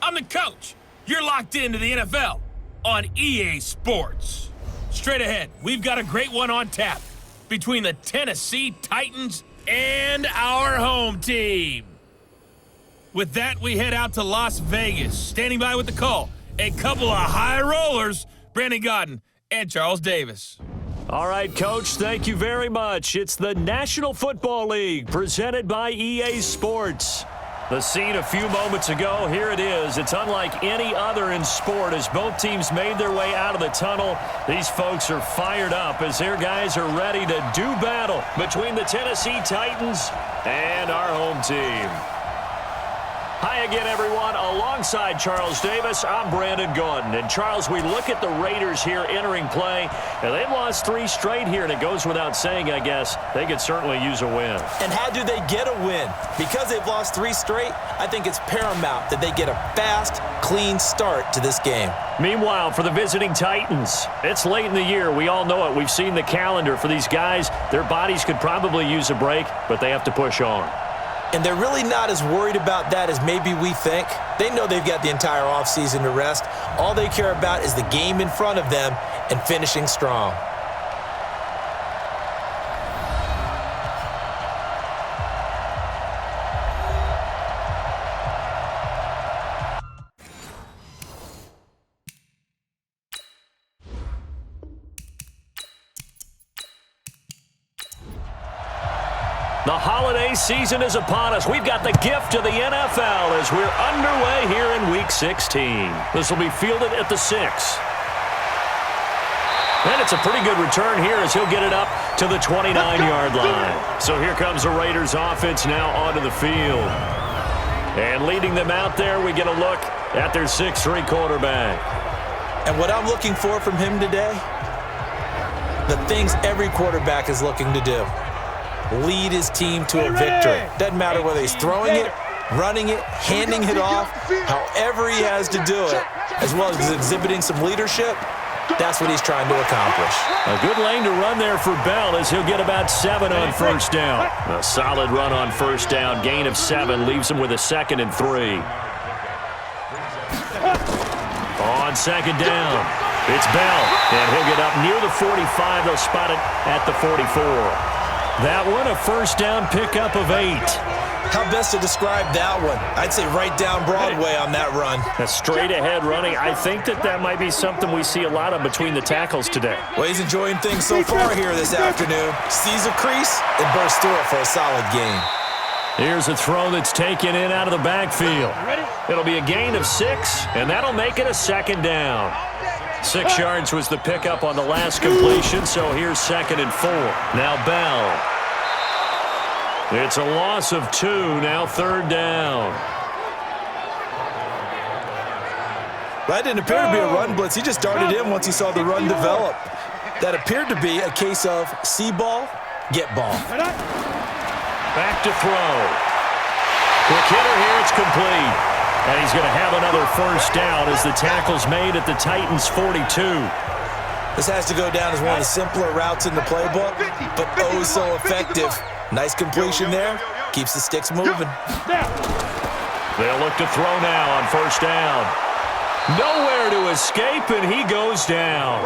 I'm the coach. You're locked into the NFL on EA Sports. Straight ahead, we've got a great one on tap between the Tennessee Titans and our home team. With that, we head out to Las Vegas. Standing by with the call, a couple of high rollers, Brandon Gaudin and Charles Davis. All right, Coach, thank you very much. It's the National Football League presented by EA Sports. The scene a few moments ago, here it is. It's unlike any other in sport as both teams made their way out of the tunnel. These folks are fired up as their guys are ready to do battle between the Tennessee Titans and our home team. Hi again, everyone. Alongside Charles Davis, I'm Brandon Gaudin. And, Charles, we look at the Raiders here entering play, and they've lost 3 straight here, and it goes without saying, I guess, they could certainly use a win. And how do they get a win? Because they've lost 3 straight, I think it's paramount that they get a fast, clean start to this game. Meanwhile, for the visiting Titans, it's late in the year. We all know it. We've seen the calendar for these guys. Their bodies could probably use a break, but they have to push on. And they're really not as worried about that as maybe we think. They know they've got the entire offseason to rest. All they care about is the game in front of them and finishing strong. The holiday season is upon us. We've got the gift of the NFL as we're underway here in Week 16. This will be fielded at the 6. And it's a pretty good return here as he'll get it up to the 29-yard line. So here comes the Raiders offense now onto the field. And leading them out there, we get a look at their 6'3" quarterback. And what I'm looking for from him today, the things every quarterback is looking to do. Lead his team to a victory. Doesn't matter whether he's throwing it, running it, handing it off, however he has to do it, as well as exhibiting some leadership, that's what he's trying to accomplish. A good lane to run there for Bell as he'll get about 7 on first down. A solid run on first down. Gain of 7 leaves him with a 2nd and 3. On 2nd down, it's Bell, and he'll get up near the 45. They'll spot it at the 44. That one, a first down pickup of 8. How best to describe that one? I'd say right down Broadway on that run. A straight-ahead running. I think that might be something we see a lot of between the tackles today. Well, he's enjoying things so far here this afternoon. Sees a crease and bursts through it for a solid gain. Here's a throw that's taken in out of the backfield. It'll be a gain of 6, and that'll make it a 2nd down. 6 yards was the pickup on the last completion, so here's 2nd and 4. Now Bell. It's a loss of 2, now 3rd down. That didn't appear to be a run blitz. He just darted in once he saw the run develop. That appeared to be a case of see ball, get ball. Back to throw. Quick hitter here, it's complete. And he's going to have another first down as the tackle's made at the Titans' 42. This has to go down as one of the simpler routes in the playbook, but oh so effective. Nice completion there. Keeps the sticks moving. They'll look to throw now on first down. Nowhere to escape, and he goes down.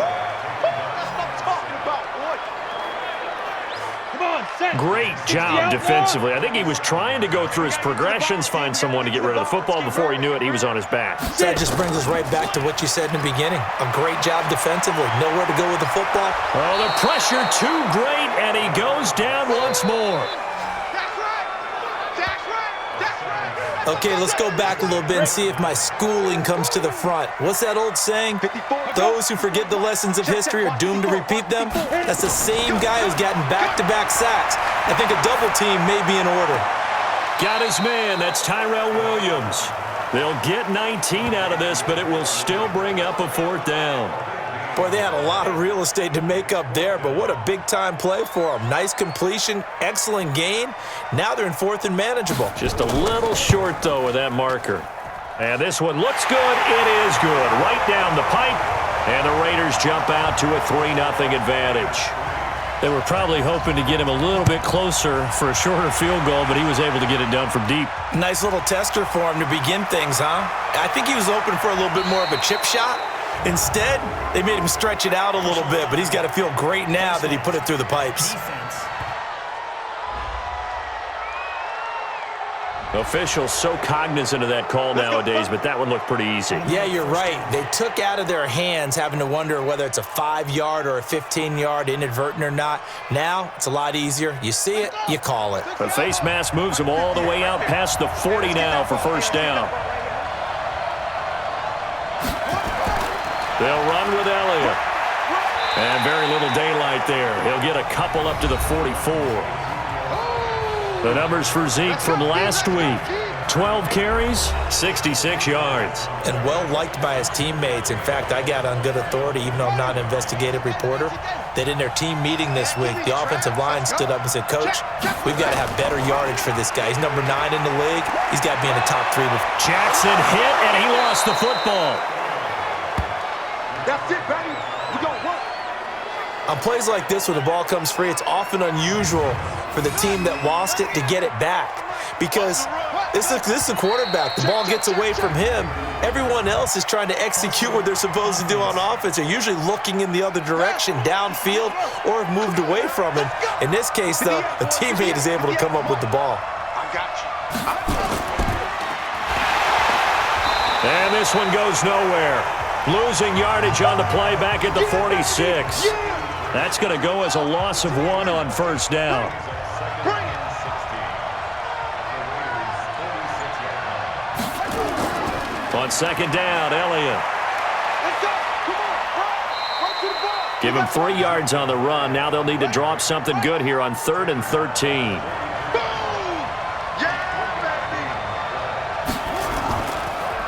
Great job defensively. I think he was trying to go through his progressions, find someone to get rid of the football. Before he knew it, he was on his back. So that just brings us right back to what you said in the beginning. A great job defensively. Nowhere to go with the football. Oh, the pressure too great, and he goes down once more. Okay, let's go back a little bit and see if my schooling comes to the front. What's that old saying? Those who forget the lessons of history are doomed to repeat them. That's the same guy who's gotten back-to-back sacks. I think a double team may be in order. Got his man. That's Tyrell Williams. They'll get 19 out of this, but it will still bring up a 4th down. Boy, they had a lot of real estate to make up there, but what a big-time play for them. Nice completion, excellent gain. Now they're in 4th and manageable. Just a little short, though, with that marker. And this one looks good. It is good. Right down the pipe. And the Raiders jump out to a 3-0 advantage. They were probably hoping to get him a little bit closer for a shorter field goal, but he was able to get it done from deep. Nice little tester for him to begin things, huh? I think he was open for a little bit more of a chip shot. Instead, they made him stretch it out a little bit, but he's got to feel great now that he put it through the pipes. Officials so cognizant of that call nowadays, but that one looked pretty easy. Yeah, you're right. They took out of their hands having to wonder whether it's a 5-yard or a 15-yard, inadvertent or not. Now, it's a lot easier. You see it, you call it. The face mask moves them all the way out past the 40 now for first down. They'll run with Elliott. And very little daylight there. He'll get a couple up to the 44. The numbers for Zeke from last week. 12 carries, 66 yards. And well-liked by his teammates. In fact, I got on good authority, even though I'm not an investigative reporter, that in their team meeting this week, the offensive line stood up and said, Coach, we've got to have better yardage for this guy. He's number 9 in the league. He's got to be in the top 3. Jackson hit, and he lost the football. That's it, baby. We gonna work. On plays like this, when the ball comes free, it's often unusual for the team that lost it to get it back. Because this is a quarterback. The ball gets away from him. Everyone else is trying to execute what they're supposed to do on offense. They're usually looking in the other direction, downfield, or have moved away from him. In this case, though, a teammate is able to come up with the ball. I got you. And this one goes nowhere. Losing yardage on the play back at the 46. That's going to go as a loss of 1 on first down. On second down, Elliott. Give him 3 yards on the run. Now they'll need to drop something good here on 3rd and 13.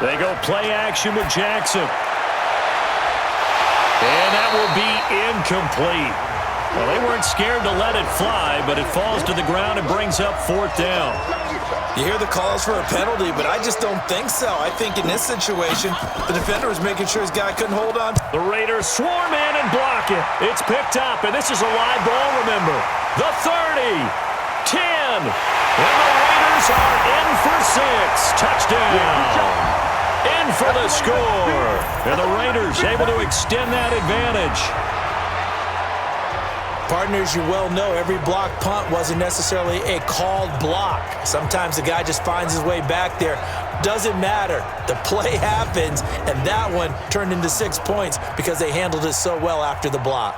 They go play action with Jackson. And that will be incomplete. Well, they weren't scared to let it fly, but it falls to the ground and brings up 4th down. You hear the calls for a penalty, but I just don't think so. I think in this situation, the defender was making sure his guy couldn't hold on. The Raiders swarm in and block it. It's picked up, and this is a live ball, remember. The 30, 10, and the Raiders are in for 6. Touchdown. In for the score. And the Raiders able to extend that advantage. Partners, you well know every block punt wasn't necessarily a called block. Sometimes the guy just finds his way back there. Doesn't matter. The play happens, and that one turned into 6 points because they handled it so well after the block.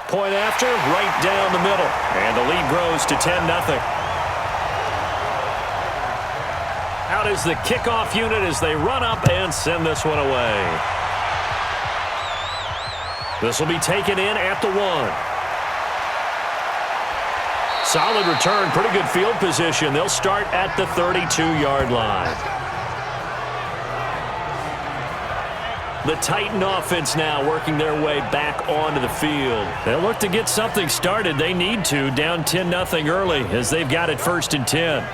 Point after, right down the middle. And the lead grows to 10-0. Out is the kickoff unit as they run up and send this one away. This will be taken in at the 1. Solid return, pretty good field position. They'll start at the 32-yard line. The Titan offense now working their way back onto the field. They'll look to get something started. They need to, down 10-0 early as they've got it 1st and 10.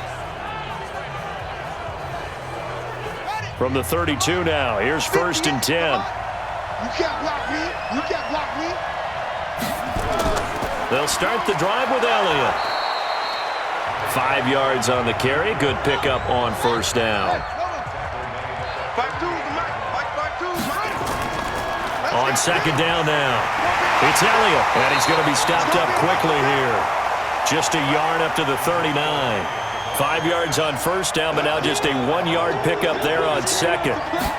From the 32 now, here's 1st and 10. You can't block me. You can't block me. They'll start the drive with Elliott. 5 yards on the carry. Good pickup on first down. On second down now. It's Elliott, and he's going to be stopped up quickly here. Just a yard up to the 39. 5 yards on first down, but now just a 1-yard pickup there on second.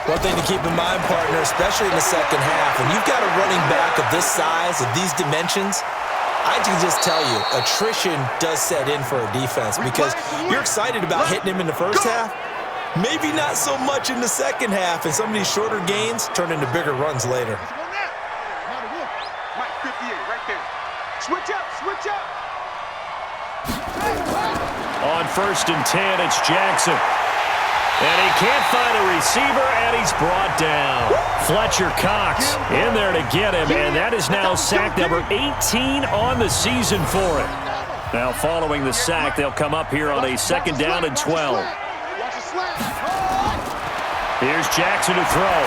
One thing to keep in mind, partner, especially in the second half, when you've got a running back of this size, of these dimensions, I can just tell you, attrition does set in for a defense because you're excited about hitting him in the first half, maybe not so much in the second half, and some of these shorter gains turn into bigger runs later. Mike 58 right there. Switch up, switch up. On 1st and 10, it's Jackson. And he can't find a receiver, and he's brought down. Fletcher Cox in there to get him, and that is now sack number 18 on the season for him. Now following the sack, they'll come up here on a 2nd down and 12. Here's Jackson to throw.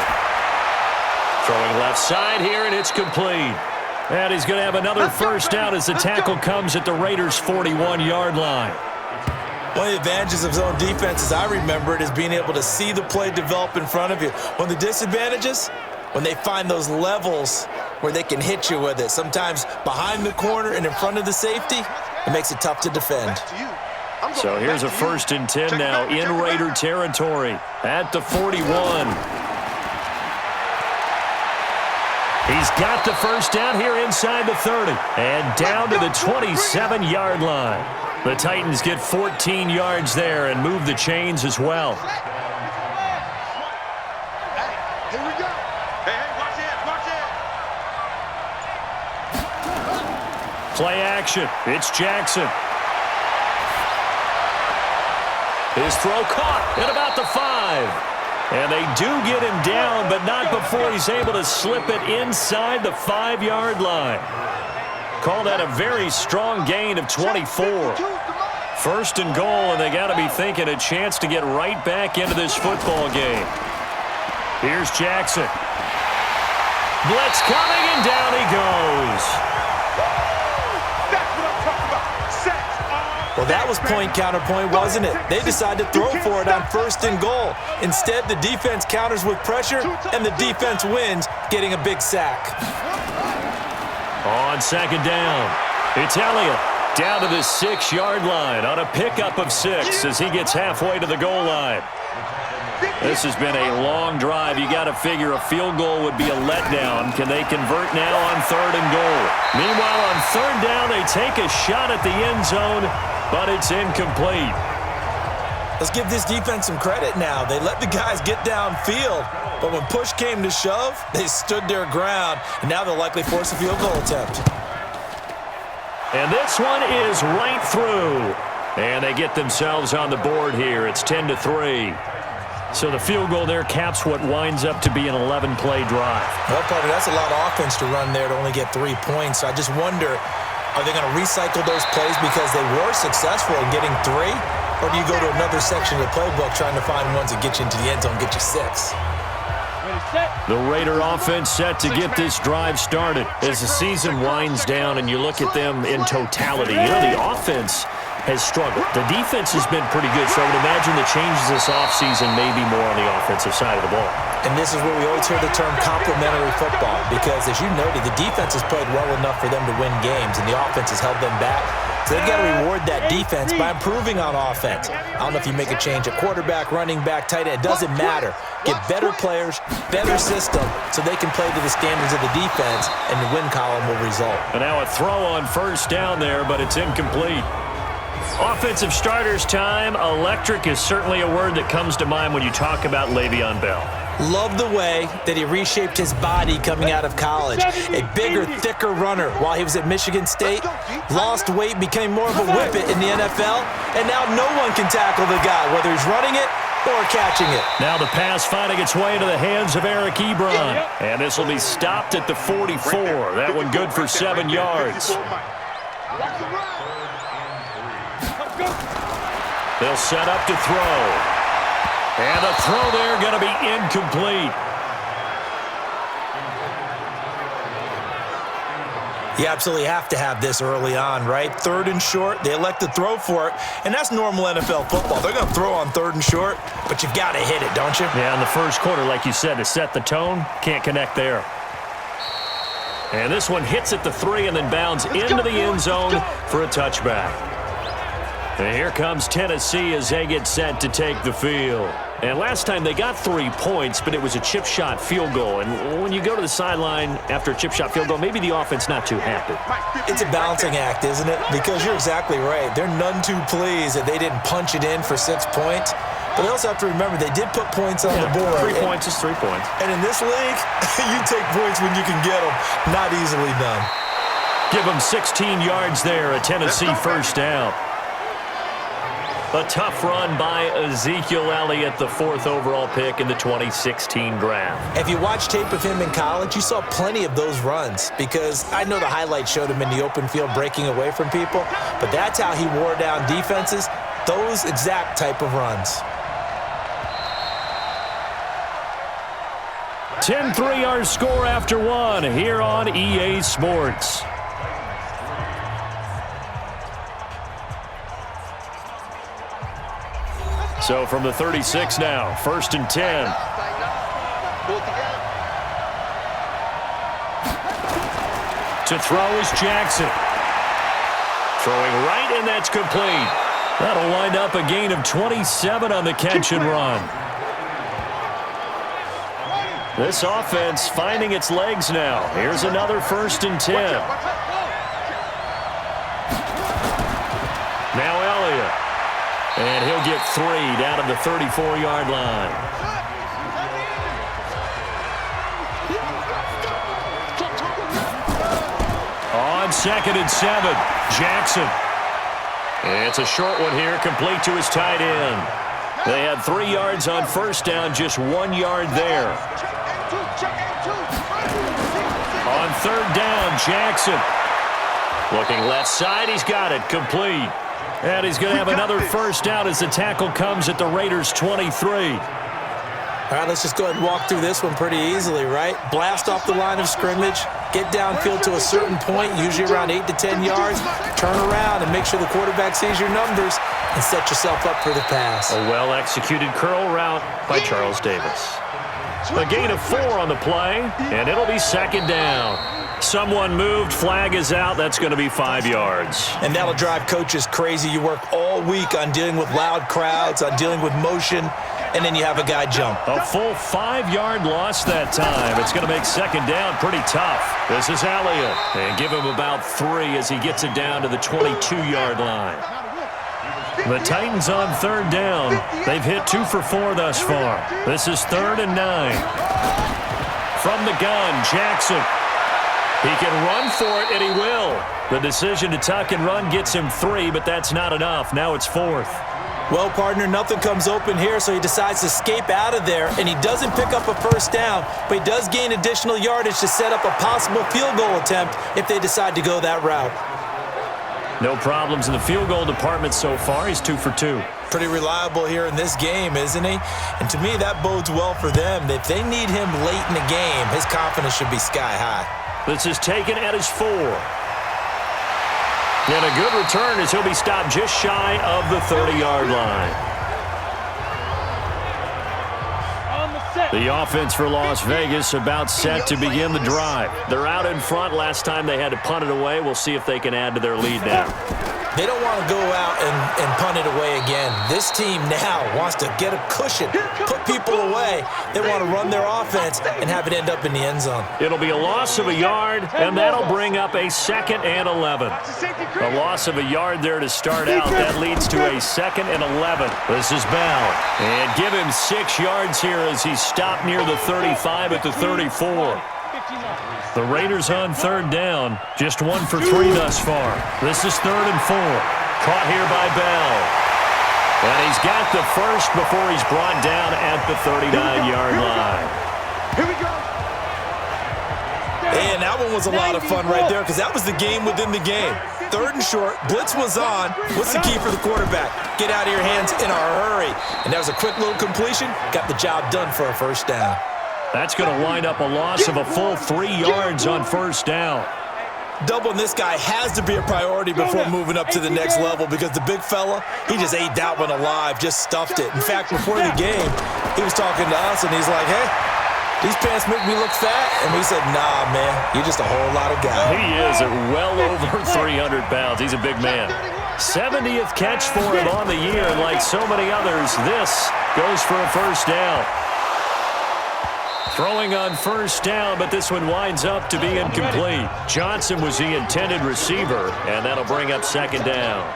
Throwing left side here, and it's complete. And he's going to have another first down as the tackle comes at the Raiders' 41-yard line. One of the advantages of zone defense, as I remember it, is being able to see the play develop in front of you. One of the disadvantages, when they find those levels where they can hit you with it, sometimes behind the corner and in front of the safety, it makes it tough to defend. So here's a 1st and 10 now in Raider territory at the 41. He's got the first down here inside the 30 and down to the 27-yard line. The Titans get 14 yards there and move the chains as well. Hey, here we go. Hey, watch it. Play action. It's Jackson. His throw caught at about the 5. And they do get him down, but not before he's able to slip it inside the 5-yard line. Call that a very strong gain of 24. 1st and goal, and they got to be thinking a chance to get right back into this football game. Here's Jackson. Blitz coming, and down he goes. That's what I'm talking about. Sacks are Well, that was point counterpoint, wasn't it? They decided to throw for it on 1st and goal. Instead, the defense counters with pressure, and the defense wins, getting a big sack. On 2nd down, it's Elliott down to the 6-yard line on a pickup of 6 as he gets halfway to the goal line. This has been a long drive. You got to figure a field goal would be a letdown. Can they convert now on 3rd and goal? Meanwhile, on 3rd down, they take a shot at the end zone, but it's incomplete. Let's give this defense some credit now. They let the guys get downfield, but when push came to shove, they stood their ground, and now they'll likely force a field goal attempt. And this one is right through. And they get themselves on the board here. It's 10-3. So the field goal there caps what winds up to be an 11-play drive. Well, partner, that's a lot of offense to run there to only get 3 points. So I just wonder, are they going to recycle those plays because they were successful in getting 3? Or do you go to another section of the playbook trying to find ones that get you into the end zone, get you 6? The Raider offense set to get this drive started as the season winds down and you look at them in totality. You know, the offense has struggled. The defense has been pretty good, so I would imagine the changes this offseason may be more on the offensive side of the ball. And this is where we always hear the term complementary football because, as you noted, the defense has played well enough for them to win games, and the offense has held them back. So they've got to reward that defense by improving on offense. I don't know if you make a change at quarterback, running back, tight end. It doesn't matter. Get better players, better system, so they can play to the standards of the defense, and the win column will result. And now a throw on 1st down there, but it's incomplete. Offensive starters time. Electric is certainly a word that comes to mind when you talk about Le'Veon Bell. Love the way that he reshaped his body coming out of college. A bigger, thicker runner while he was at Michigan State. Lost weight, became more of a whippet in the NFL. And now no one can tackle the guy, whether he's running it or catching it. Now the pass finding its way into the hands of Eric Ebron. And this will be stopped at the 44. That one good for 7 yards. They'll set up to throw. And the throw there going to be incomplete. You absolutely have to have this early on, right? 3rd and short, they elect to throw for it, and that's normal NFL football. They're going to throw on 3rd and short, but you've got to hit it, don't you? Yeah, in the first quarter, like you said, to set the tone, can't connect there. And this one hits at the 3 and then bounds into the end zone for a touchback. And here comes Tennessee as they get set to take the field. And last time they got 3 points, but it was a chip shot field goal. And when you go to the sideline after a chip shot field goal, maybe the offense not too happy. It's a balancing act, isn't it? Because you're exactly right. They're none too pleased that they didn't punch it in for 6 points. But they also have to remember they did put points on the board. 3 points is 3 points. And in this league, you take points when you can get them. Not easily done. Give them 16 yards there, a Tennessee first down. A tough run by Ezekiel Elliott, the 4th overall pick in the 2016 draft. If you watch tape of him in college, you saw plenty of those runs because I know the highlights showed him in the open field breaking away from people, but that's how he wore down defenses, those exact type of runs. 10-3 our score after one here on EA Sports. So from the 36 now, 1st and 10. To throw is Jackson. Throwing right, and that's complete. That'll wind up a gain of 27 on the catch and run. This offense finding its legs now. Here's another 1st and 10. Now Elliott. And he'll get 3 down at the 34-yard line. On 2nd and 7, Jackson. And it's a short one here, complete to his tight end. They had 3 yards on 1st down, just 1 yard there. On 3rd down, Jackson. Looking left side, he's got it, complete. And he's going to have another 1st down as the tackle comes at the Raiders' 23. All right, let's just go ahead and walk through this one pretty easily, right? Blast off the line of scrimmage, get downfield to a certain point, usually around 8 to 10 yards, turn around and make sure the quarterback sees your numbers and set yourself up for the pass. A well-executed curl route by Charles Davis. A gain of 4 on the play, and it'll be 2nd down. Someone moved, flag is out, that's going to be 5 yards. And that'll drive coaches crazy. You work all week on dealing with loud crowds, on dealing with motion, and then you have a guy jump. A full 5-yard loss that time. It's going to make 2nd down pretty tough. This is Elliott, and give him about 3 as he gets it down to the 22-yard line. The Titans on 3rd down. They've hit 2 for 4 thus far. This is 3rd and 9. From the gun, Jackson. He can run for it, and he will. The decision to tuck and run gets him 3, but that's not enough. Now it's 4th. Well, partner, nothing comes open here, so he decides to escape out of there, and he doesn't pick up a 1st down, but he does gain additional yardage to set up a possible field goal attempt if they decide to go that route. No problems in the field goal department so far. He's 2 for 2. Pretty reliable here in this game, isn't he? And to me, that bodes well for them. If they need him late in the game, his confidence should be sky high. This is taken at his 4. And a good return as he'll be stopped just shy of the 30-yard line. The offense for Las Vegas about set to begin the drive. They're out in front. Last time they had to punt it away. We'll see if they can add to their lead now. They don't want to go out and punt it away again. This team now wants to get a cushion, put people away. They want to run their offense and have it end up in the end zone. It'll be a loss of a yard, and that'll bring up a 2nd and 11. A loss of a yard there to start out. That leads to a 2nd and 11. This is Bell. And give him 6 yards here as he's stopped near the 35 at the 34. The Raiders on 3rd down, just 1 for 3 thus far. This is 3rd and 4. Caught here by Bell. And he's got the 1st before he's brought down at the 39-yard line. Here we go. And that one was a lot of fun right there because that was the game within the game. 3rd and short, blitz was on. What's the key for the quarterback? Get out of your hands in a hurry. And that was a quick little completion. Got the job done for a 1st down. That's going to wind up a loss of a full 3 yards on 1st down. Doubling this guy has to be a priority before moving up to the next level because the big fella, he just ate that one alive, just stuffed it. In fact, before the game, he was talking to us, and he's like, hey, these pants make me look fat. And we said, nah, man, you're just a whole lot of guy. He is at well over 300 pounds. He's a big man. 70th catch for him on the year. And like so many others, this goes for a 1st down. Throwing on 1st down, but this one winds up to be incomplete. Johnson was the intended receiver, and that'll bring up 2nd down.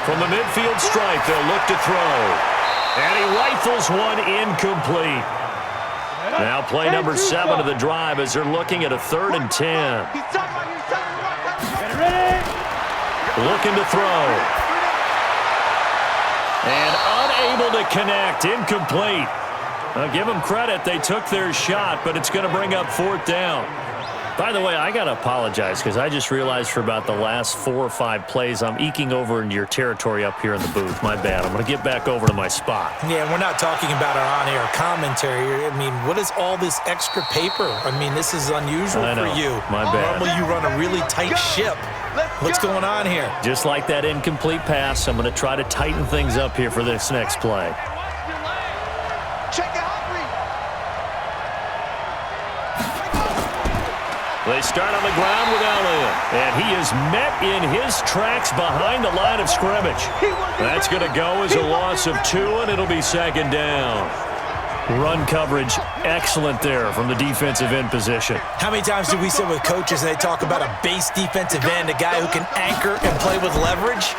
From the midfield stripe, they'll look to throw. And he rifles one incomplete. Now play number 7 of the drive as they're looking at a 3rd and 10. Looking to throw. And unable to connect, incomplete. I'll give them credit. They took their shot, but it's going to bring up 4th down. By the way, I got to apologize because I just realized for about the last 4 or 5 plays, I'm eking over into your territory up here in the booth. My bad. I'm going to get back over to my spot. Yeah, we're not talking about our on-air commentary. I mean, what is all this extra paper? I mean, this is unusual for you. My bad. Normally you run a really tight ship. What's going on here? Just like that incomplete pass, I'm going to try to tighten things up here for this next play. Check it out, Reed. They start on the ground with Elliott, and he is met in his tracks behind the line of scrimmage. That's going to go as a loss of 2, and it'll be second down. Run coverage excellent there from the defensive end position. How many times do we sit with coaches and they talk about a base defensive end, a guy who can anchor and play with leverage?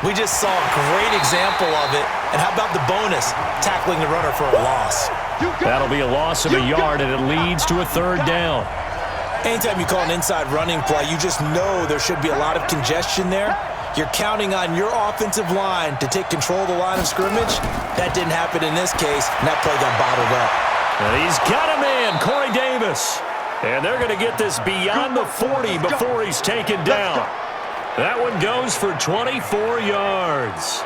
We just saw a great example of it. And how about the bonus, tackling the runner for a loss? That'll be a loss of a yard, and it leads to a third down. Anytime you call an inside running play, you just know there should be a lot of congestion there. You're counting on your offensive line to take control of the line of scrimmage. That didn't happen in this case, and that play got bottled up. And he's got a man, Corey Davis. And they're going to get this beyond the 40 before he's taken down. That one goes for 24 yards.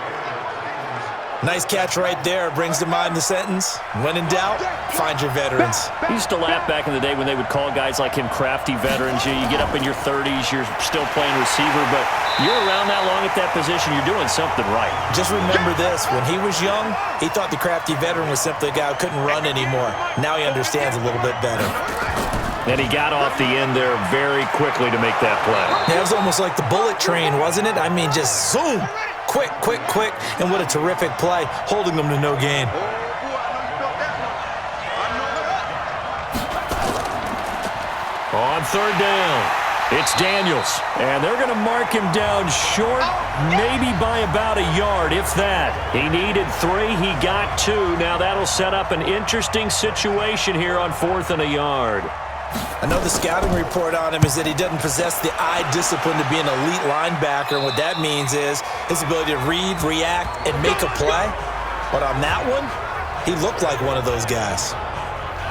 Nice catch right there. Brings to mind the sentence, when in doubt, find your veterans. I used to laugh back in the day when they would call guys like him crafty veterans. You get up in your 30s, you're still playing receiver, but you're around that long at that position, you're doing something right. Just remember this. When he was young, he thought the crafty veteran was simply a guy who couldn't run anymore. Now he understands a little bit better. And he got off the end there very quickly to make that play. Yeah, it was almost like the bullet train, wasn't it? I mean, just zoom. Quick, quick, quick. And what a terrific play, holding them to no gain. On third down, it's Daniels. And they're going to mark him down short, maybe by about a yard, if that. He needed 3, he got 2. Now that'll set up an interesting situation here on 4th and a yard. I know the scouting report on him is that he doesn't possess the eye discipline to be an elite linebacker. And what that means is his ability to read, react, and make a play. But on that one, he looked like one of those guys.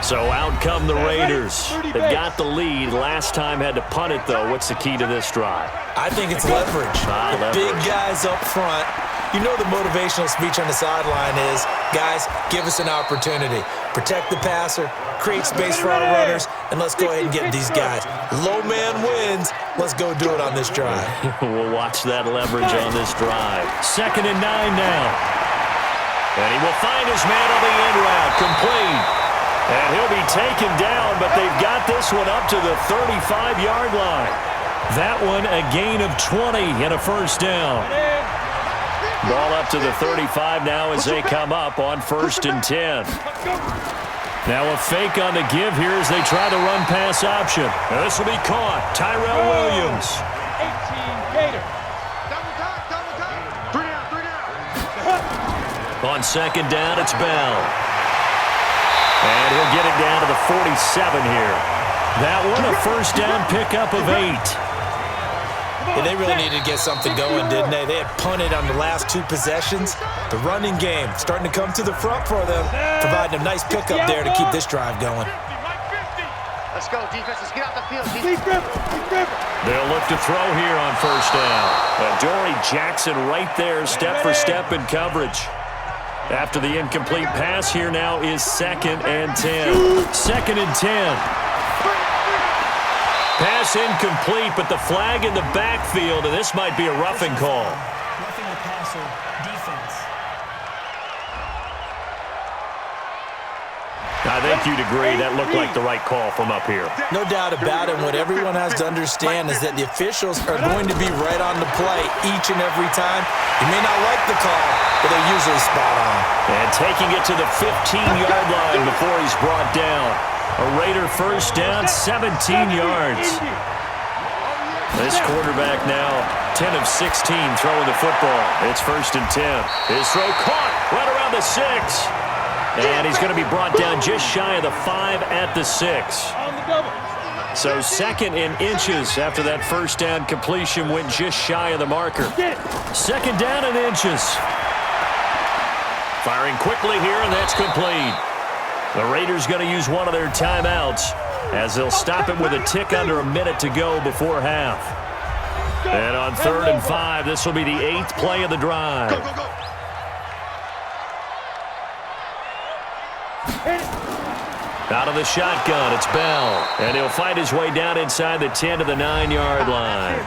So out come the Raiders. They've got the lead. Last time had to punt it, though. What's the key to this drive? I think it's leverage. The big guys up front. You know the motivational speech on the sideline is, guys, give us an opportunity. Protect the passer, create space for our runners, and let's go ahead and get these guys. Low man wins. Let's go do it on this drive. We'll watch that leverage on this drive. 2nd and 9 now. And he will find his man on the end route, complete. And he'll be taken down, but they've got this one up to the 35-yard line. That one a gain of 20 and a first down. Ball up to the 35 now as they come up on 1st and 10. Now a fake on the give here as they try the run-pass option. And this will be caught. Tyrell Williams. 18 Gator. Double time. 3 down. On 2nd down, it's Bell. And he'll get it down to the 47 here. That one a first down pickup of 8. Yeah, they really needed to get something going, didn't they? They had punted on the last 2 possessions. The running game starting to come to the front for them, providing a nice pickup there to keep this drive going. Let's go, defense. Let's get out the field. They'll look to throw here on first down. Dory Jackson right there, step for step in coverage. After the incomplete pass, here now is 2nd and 10. 2nd and 10. Pass incomplete, but the flag in the backfield, and this might be a roughing call. Roughing the passer, defense. I think you'd agree that looked like the right call from up here. No doubt about it. What everyone has to understand is that the officials are going to be right on the play each and every time. You may not like the call, but they're usually spot on. And taking it to the 15-yard line before he's brought down. A Raider first down, 17 yards. This quarterback now 10 of 16 throwing the football. It's 1st and 10. His throw caught right around the 6. And he's going to be brought down just shy of the 5 at the 6. So 2nd and inches after that first down completion went just shy of the marker. 2nd down and inches. Firing quickly here, and that's complete. The Raiders going to use one of their timeouts as they'll stop it with a tick under a minute to go before half. And on 3rd and 5, this will be the 8th play of the drive. Go, go, go. Out of the shotgun, it's Bell. And he'll fight his way down inside the 10 to the 9-yard line.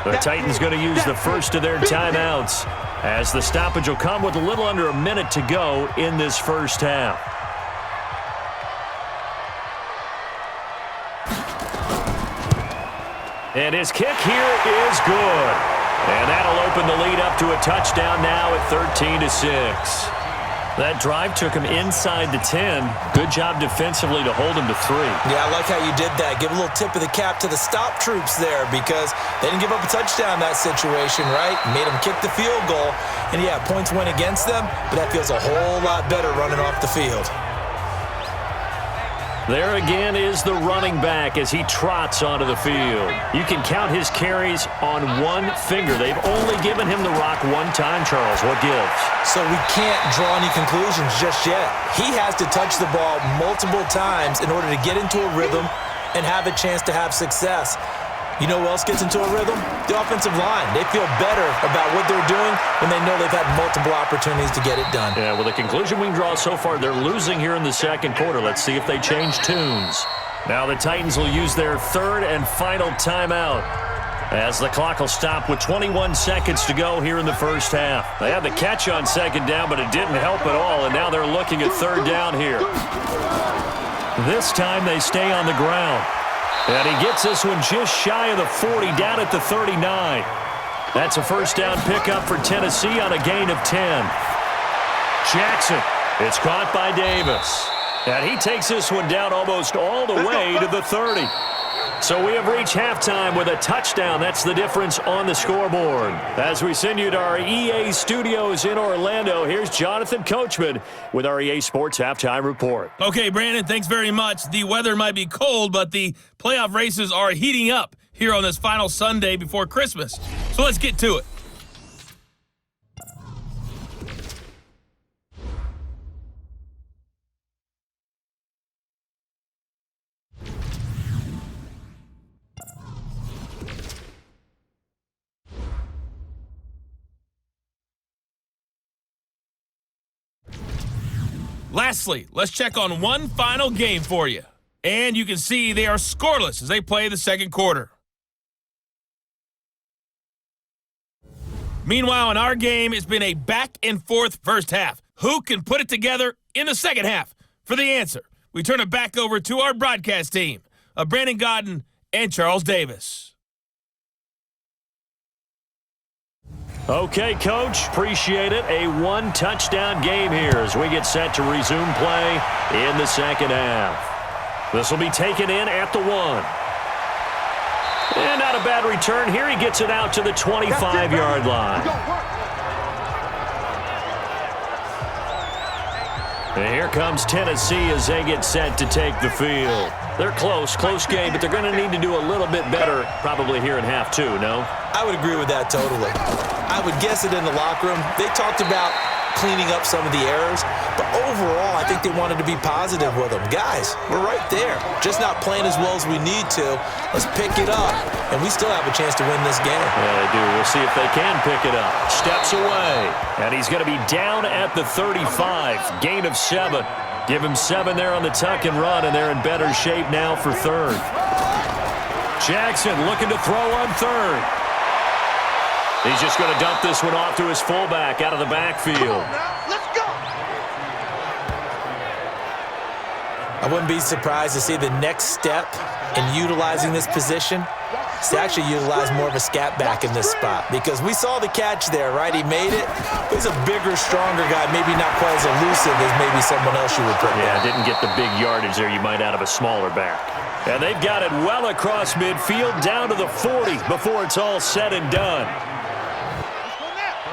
The Titans going to use the first of their timeouts, as the stoppage will come with a little under a minute to go in this first half. And his kick here is good. And that'll open the lead up to a touchdown now at 13-6. That drive took him inside the 10. Good job defensively to hold him to 3. Yeah, I like how you did that. Give a little tip of the cap to the stop troops there, because they didn't give up a touchdown in that situation, right? Made them kick the field goal. And, yeah, points went against them, but that feels a whole lot better running off the field. There again is the running back as he trots onto the field. You can count his carries on one finger. They've only given him the rock one time, Charles. What gives? So we can't draw any conclusions just yet. He has to touch the ball multiple times in order to get into a rhythm and have a chance to have success. You know who else gets into a rhythm? The offensive line. They feel better about what they're doing when they know they've had multiple opportunities to get it done. Yeah, well, the conclusion we can draw so far, they're losing here in the second quarter. Let's see if they change tunes. Now the Titans will use their 3rd and final timeout, as the clock will stop with 21 seconds to go here in the first half. They had the catch on 2nd down, but it didn't help at all, and now they're looking at 3rd down here. This time they stay on the ground. And he gets this one just shy of the 40, down at the 39. That's a first down pickup for Tennessee on a gain of 10. Jackson, it's caught by Davis. And he takes this one down almost all the way to the 30. So we have reached halftime with a touchdown. That's the difference on the scoreboard. As we send you to our EA studios in Orlando, here's Jonathan Coachman with our EA Sports Halftime Report. Okay, Brandon, thanks very much. The weather might be cold, but the playoff races are heating up here on this final Sunday before Christmas. So let's get to it. Lastly, let's check on one final game for you. And you can see they are scoreless as they play the second quarter. Meanwhile, in our game, it's been a back-and-forth first half. Who can put it together in the second half? For the answer, we turn it back over to our broadcast team of Brandon Gaudin and Charles Davis. Okay, Coach, appreciate it. A one-touchdown game here as we get set to resume play in the second half. This will be taken in at the 1. And not a bad return here. He gets it out to the 25-yard line. And here comes Tennessee as they get set to take the field. They're close game, but they're going to need to do a little bit better probably here in half 2, no? I would agree with that totally. I would guess it in the locker room. They talked about cleaning up some of the errors, but overall, I think they wanted to be positive with them. Guys, we're right there. Just not playing as well as we need to. Let's pick it up, and we still have a chance to win this game. Yeah, they do. We'll see if they can pick it up. Steps away, and he's going to be down at the 35. Gain of 7. Give him 7 there on the tuck and run, and they're in better shape now for 3rd. Jackson looking to throw on 3rd. He's just going to dump this one off to his fullback out of the backfield. Let's go. I wouldn't be surprised to see the next step in utilizing this position is to actually utilize more of a scat back in this spot, because we saw the catch there, right? He made it. He's a bigger, stronger guy, maybe not quite as elusive as maybe someone else you would put there. Yeah, didn't get the big yardage there you might out of a smaller back. And they've got it well across midfield down to the 40 before it's all said and done.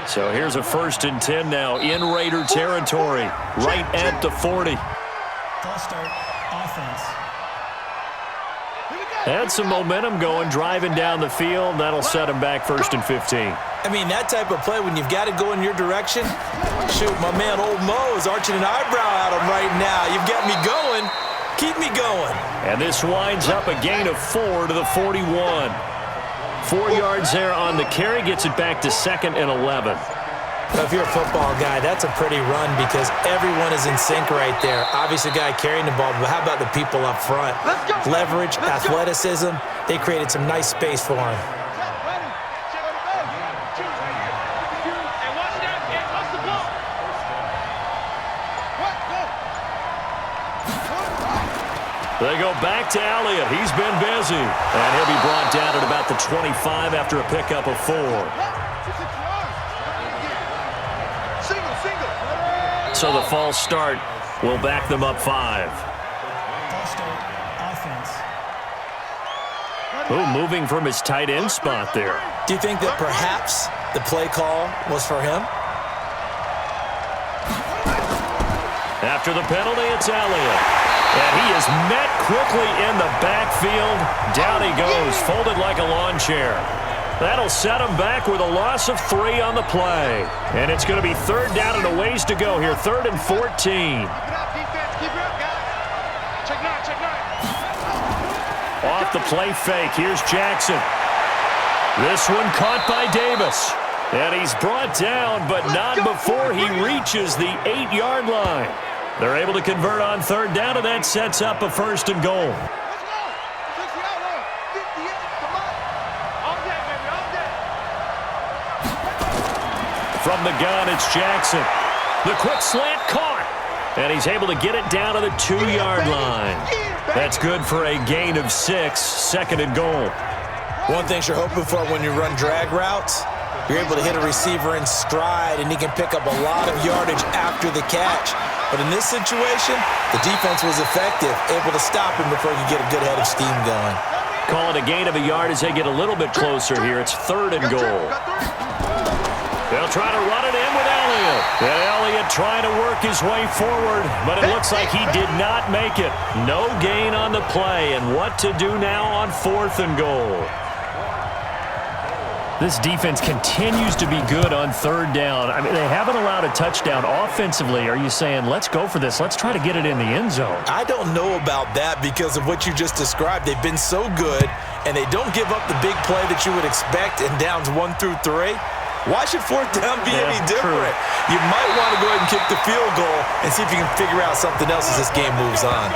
So here's a 1st and 10 now in Raider territory, right at the 40. False start, offense. Had some momentum going, driving down the field. That'll set him back 1st and 15. I mean, that type of play, when you've got to go in your direction, shoot, my man Old Mo is arching an eyebrow at him right now. You've got me going. Keep me going. And this winds up a gain of 4 to the 41. 4 yards there on the carry, gets it back to 2nd and 11. Now, if you're a football guy, that's a pretty run because everyone is in sync right there. Obviously, the guy carrying the ball, but how about the people up front? Leverage, athleticism, they created some nice space for him. They go back to Elliott. He's been busy. And he'll be brought down at about the 25 after a pickup of 4. So the false start will back them up 5. False start. Offense. Ooh, moving from his tight end spot there. Do you think that perhaps the play call was for him? After the penalty, it's Elliott. And he is met quickly in the backfield. Down he goes, folded like a lawn chair. That'll set him back with a loss of 3 on the play. And it's going to be 3rd down and a ways to go here, 3rd and 14. Keep it up, defense. Keep it up, guys. Check 9, check 9. Off the play fake, here's Jackson. This one caught by Davis. And he's brought down, but not before he reaches the 8-yard line. They're able to convert on 3rd down, and that sets up a 1st and goal. From the gun, it's Jackson. The quick slant caught. And he's able to get it down to the 2-yard line. That's good for a gain of 6, 2nd and goal. One thing you're hoping for when you run drag routes, you're able to hit a receiver in stride, and he can pick up a lot of yardage after the catch. But in this situation, the defense was effective, able to stop him before he could get a good head of steam going. Call it a gain of a yard as they get a little bit closer here. It's 3rd and goal. They'll try to run it in with Elliott. And Elliott trying to work his way forward, but it looks like he did not make it. No gain on the play, and what to do now on 4th and goal. This defense continues to be good on 3rd down. I mean, they haven't allowed a touchdown offensively. Are you saying, let's go for this? Let's try to get it in the end zone. I don't know about that because of what you just described. They've been so good, and they don't give up the big play that you would expect in downs 1 through 3. Why should 4th down be any different? True. You might want to go ahead and kick the field goal and see if you can figure out something else as this game moves on.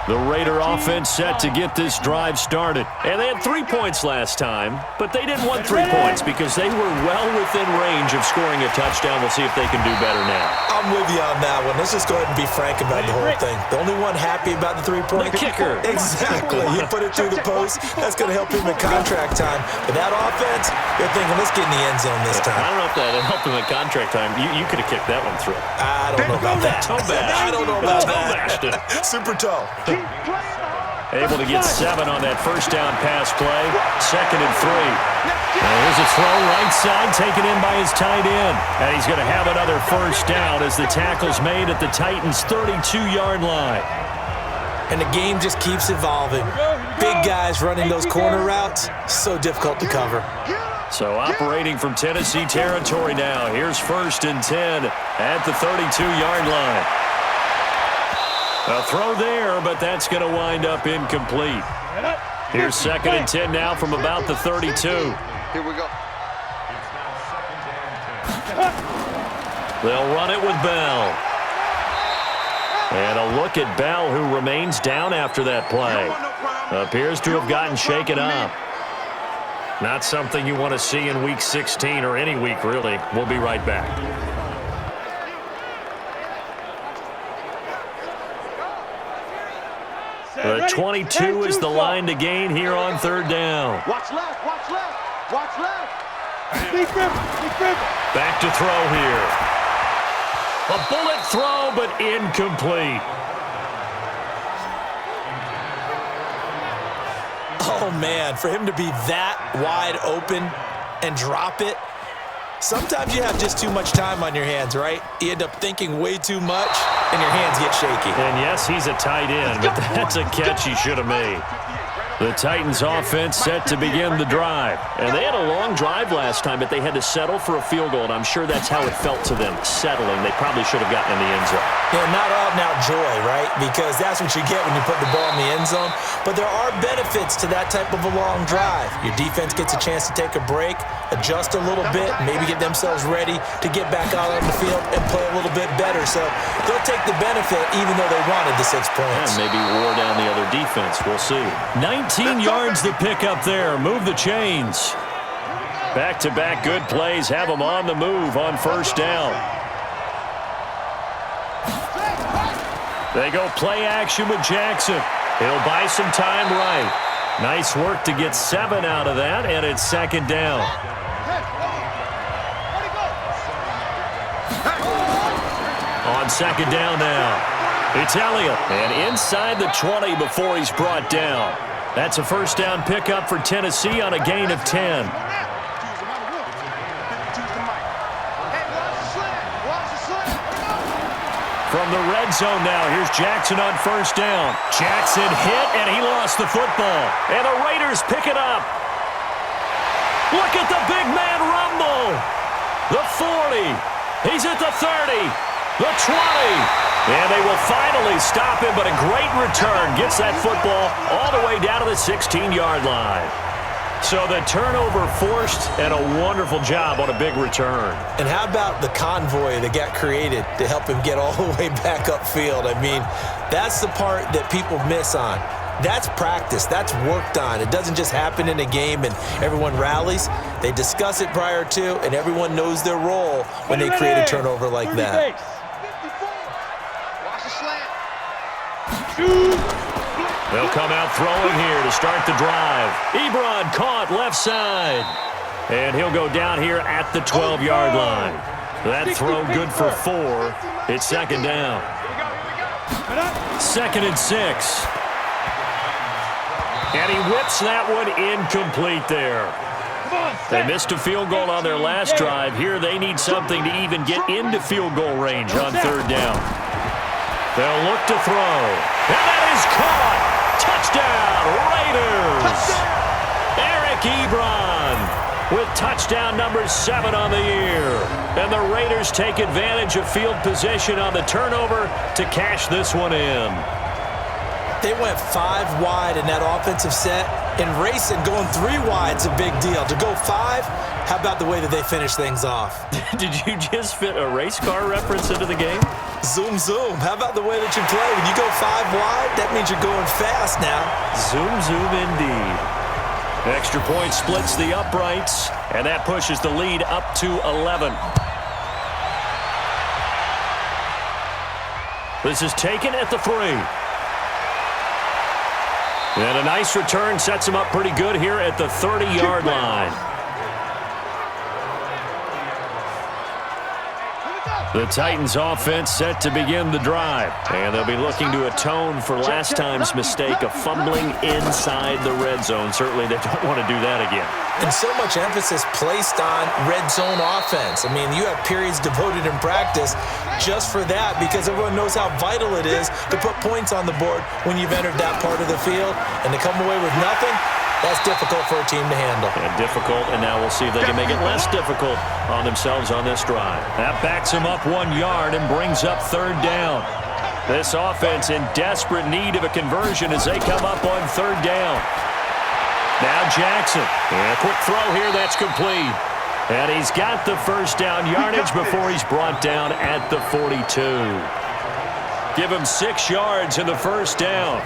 The Raider offense set to get this drive started. And they had 3 points last time, but they didn't want 3 points because they were well within range of scoring a touchdown. We'll see if they can do better now. I'm with you on that one. Let's just go ahead and be frank about the whole thing. The only one happy about the 3-point kicker. Exactly. He put it through the post. That's going to help him in contract time. But that offense, they're thinking, let's get in the end zone this time. I don't know if that helped him in contract time. You could have kicked that one through. I don't know about that. Toe bash. I don't know about toe bashed it. Super toe. Able to get 7 on that 1st down pass play. 2nd and 3. And here's a throw right side taken in by his tight end. And he's going to have another 1st down as the tackle's made at the Titans' 32-yard line. And the game just keeps evolving. Big guys running those corner routes, so difficult to cover. So operating from Tennessee territory now. Here's 1st and 10 at the 32-yard line. A throw there, but that's going to wind up incomplete. Here's 2nd and 10 now from about the 32. Here we go. They'll run it with Bell. And a look at Bell, who remains down after that play. Appears to have gotten shaken up. Not something you want to see in Week 16 or any week, really. We'll be right back. The 22 is the line to gain here on 3rd down. Watch left, watch left, watch left. Back to throw here. A bullet throw, but incomplete. Oh, man, for him to be that wide open and drop it, sometimes you have just too much time on your hands, right? You end up thinking way too much, and your hands get shaky. And yes, he's a tight end, but that's a catch he should have made. The Titans offense set to begin the drive. And they had a long drive last time, but they had to settle for a field goal, and I'm sure that's how it felt to them, settling. They probably should have gotten in the end zone. Yeah, not out-and-out joy, right? Because that's what you get when you put the ball in the end zone. But there are benefits to that type of a long drive. Your defense gets a chance to take a break, adjust a little bit, maybe get themselves ready to get back out on the field and play a little bit better. So they'll take the benefit even though they wanted the 6 points. And maybe wore down the other defense. We'll see. 19 yards to pick up there. Move the chains. Back-to-back good plays have them on the move on first down. They go play action with Jackson. He'll buy some time right. Nice work to get 7 out of that, and it's second down. On second down now, it's Elliott. And inside the 20 before he's brought down. That's a first down pickup for Tennessee on a gain of 10. From the red zone now, here's Jackson on first down. Jackson hit, and he lost the football. And the Raiders pick it up. Look at the big man rumble. The 40. He's at the 30. The 20. And they will finally stop him, but a great return gets that football all the way down to the 16-yard line. So the turnover forced, and a wonderful job on a big return. And how about the convoy that got created to help him get all the way back upfield? I mean, that's the part that people miss on. That's practice. That's worked on. It doesn't just happen in a game and everyone rallies. They discuss it prior to, and everyone knows their role when they create a turnover like that. Watch the slant. They'll come out throwing here to start the drive. Ebron caught left side. And he'll go down here at the 12-yard line. That throw good for 4. It's second down. 2nd and 6. And he whips that one incomplete there. They missed a field goal on their last drive. Here they need something to even get into field goal range on third down. They'll look to throw. And that is caught. Touchdown, Raiders. Eric Ebron with touchdown number 7 on the year. And the Raiders take advantage of field position on the turnover to cash this one in. They went 5 wide in that offensive set, and racing going 3 wide is a big deal. To go 5, how about the way that they finish things off? Did you just fit a race car reference into the game? Zoom, zoom. How about the way that you play? When you go 5 wide, that means you're going fast now. Zoom, zoom indeed. Extra point splits the uprights, and that pushes the lead up to 11. This is taken at the 3. And a nice return sets him up pretty good here at the 30-yard line. The Titans offense set to begin the drive. And they'll be looking to atone for last time's mistake of fumbling inside the red zone. Certainly they don't want to do that again. And so much emphasis placed on red zone offense. I mean, you have periods devoted in practice just for that because everyone knows how vital it is to put points on the board when you've entered that part of the field. And to come away with nothing, that's difficult for a team to handle. And difficult, and now we'll see if they can make it less difficult on themselves on this drive. That backs them up 1 yard and brings up third down. This offense in desperate need of a conversion as they come up on third down. Now Jackson. And a quick throw here, that's complete. And he's got the first down yardage before he's brought down at the 42. Give him 6 yards in the first down.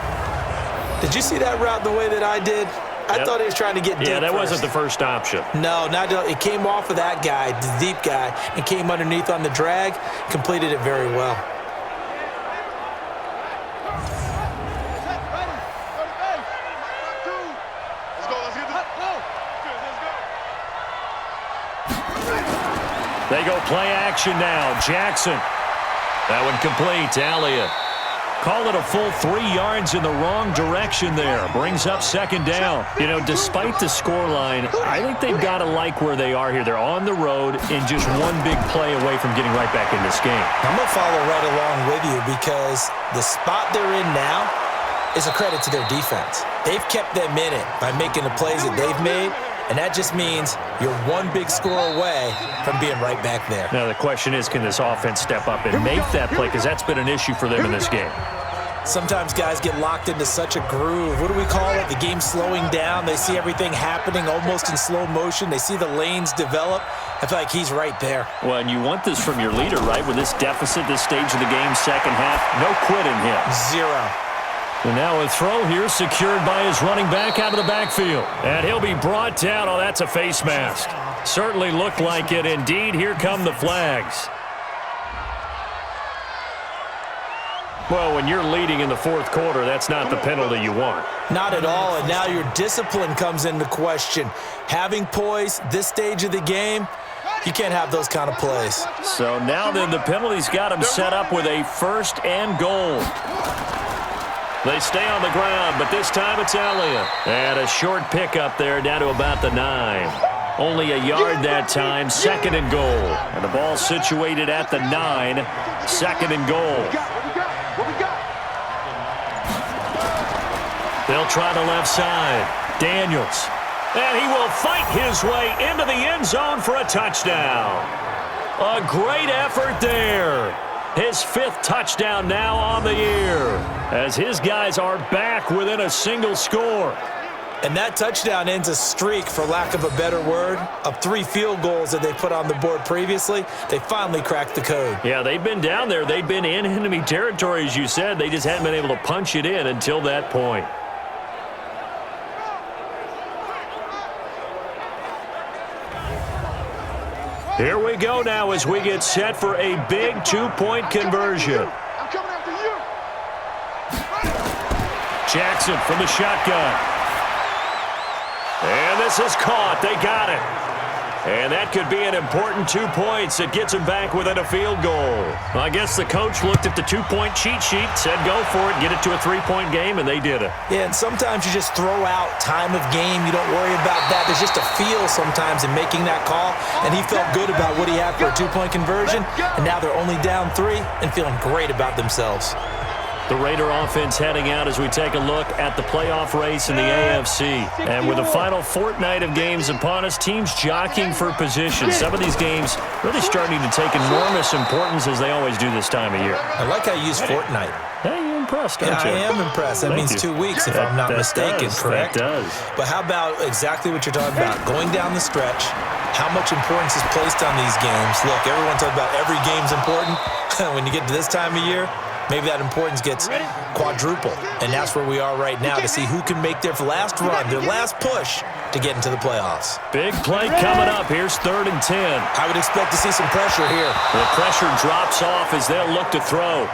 Did you see that route the way that I did? I thought he was trying to get deep. Yeah, that first. wasn't the first option. No, it came off of that guy, the deep guy, and came underneath on the drag, completed it very well. They go play action now. Jackson. That one complete to Elliott. Call it a full 3 yards in the wrong direction there. Brings up second down. You know, despite the scoreline, I think they've got to like where they are here. They're on the road and just one big play away from getting right back in this game. I'm going to follow right along with you because the spot they're in now, is a credit to their defense. They've kept them in it by making the plays that they've made, and that just means you're one big score away from being right back there. Now the question is, can this offense step up and make that play? Because that's been an issue for them in this game. Sometimes guys get locked into such a groove. What do we call it? The game's slowing down. They see everything happening almost in slow motion. They see the lanes develop. I feel like he's right there. Well, and you want this from your leader, right? With this deficit, this stage of the game, second half, no quitting him. Zero. And now a throw here secured by his running back out of the backfield. And he'll be brought down. Oh, that's a face mask. Certainly looked like it. Indeed, here come the flags. Well, when you're leading in the fourth quarter, that's not the penalty you want. Not at all, and now your discipline comes into question. Having poise this stage of the game, you can't have those kind of plays. So now then the penalty's got him set up with a 1st and goal. They stay on the ground, but this time it's Elliott. And a short pickup there down to about the 9. Only a yard that time, 2nd and goal. And the ball situated at the 9, 2nd and goal. They'll try the left side. Daniels. And he will fight his way into the end zone for a touchdown. A great effort there. His 5th touchdown now on the year, as his guys are back within a single score. And that touchdown ends a streak, for lack of a better word, of 3 field goals that they put on the board previously. They finally cracked the code. Yeah, they've been down there. They've been in enemy territory, as you said. They just hadn't been able to punch it in until that point. Here we go now as we get set for a big 2-point conversion. I'm coming after you. Jackson from the shotgun. And this is caught. They got it. And that could be an important 2 points. It gets them back within a field goal. I guess the coach looked at the 2-point cheat sheet, said go for it, get it to a 3-point game, and they did it. Yeah, and sometimes you just throw out time of game. You don't worry about that. There's just a feel sometimes in making that call, and he felt good about what he had for a 2-point conversion, and now they're only down 3 and feeling great about themselves. The Raider offense heading out as we take a look at the playoff race in the AFC. And with the final fortnight of games upon us, teams jockeying for position. Some of these games really starting to take enormous importance, as they always do this time of year. I like how you use fortnight. Hey, you're impressed, aren't you? I am impressed. That Thank means you. 2 weeks, if I'm not mistaken, correct? That does. But how about exactly what you're talking about? Going down the stretch, how much importance is placed on these games. Look, everyone talks about every game's important. When you get to this time of year, maybe that importance gets quadrupled. And that's where we are right now, to see who can make their last run, their last push to get into the playoffs. Big play coming up. Here's 3rd and 10. I would expect to see some pressure here. The pressure drops off as they'll look to throw.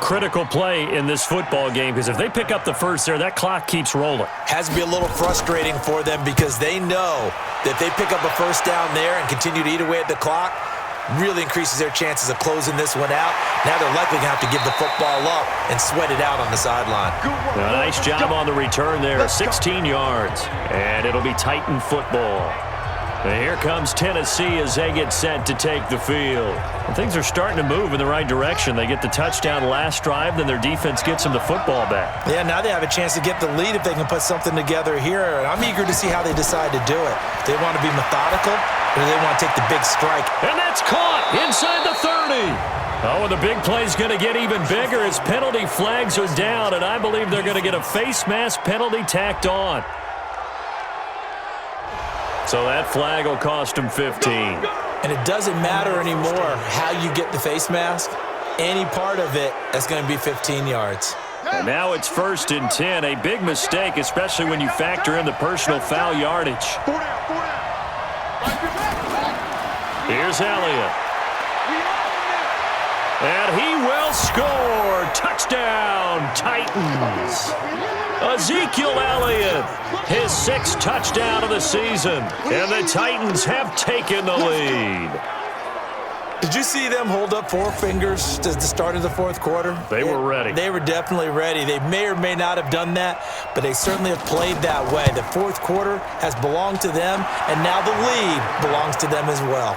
Critical play in this football game, because if they pick up the first there, that clock keeps rolling. Has to be a little frustrating for them, because they know that if they pick up a first down there and continue to eat away at the clock, really increases their chances of closing this one out. Now they're likely going to have to give the football up and sweat it out on the sideline. A nice job on the return there, 16 yards. And it'll be Titan football. And here comes Tennessee as they get set to take the field. And things are starting to move in the right direction. They get the touchdown last drive, then their defense gets them the football back. Yeah, now they have a chance to get the lead if they can put something together here. And I'm eager to see how they decide to do it. Do they want to be methodical, or do they want to take the big strike? And that's caught inside the 30. Oh, and the big play's going to get even bigger as penalty flags are down, and I believe they're going to get a face mask penalty tacked on. So that flag will cost them 15. And it doesn't matter anymore how you get the face mask. Any part of it is going to be 15 yards. And now it's 1st and 10. A big mistake, especially when you factor in the personal foul yardage. Here's Elliott. And he will score. Touchdown, Titans. Ezekiel Elliott, his 6th touchdown of the season. And the Titans have taken the lead. Did you see them hold up 4 fingers to the start of the fourth quarter? They were ready. They were definitely ready. They may or may not have done that, but they certainly have played that way. The fourth quarter has belonged to them, and now the lead belongs to them as well.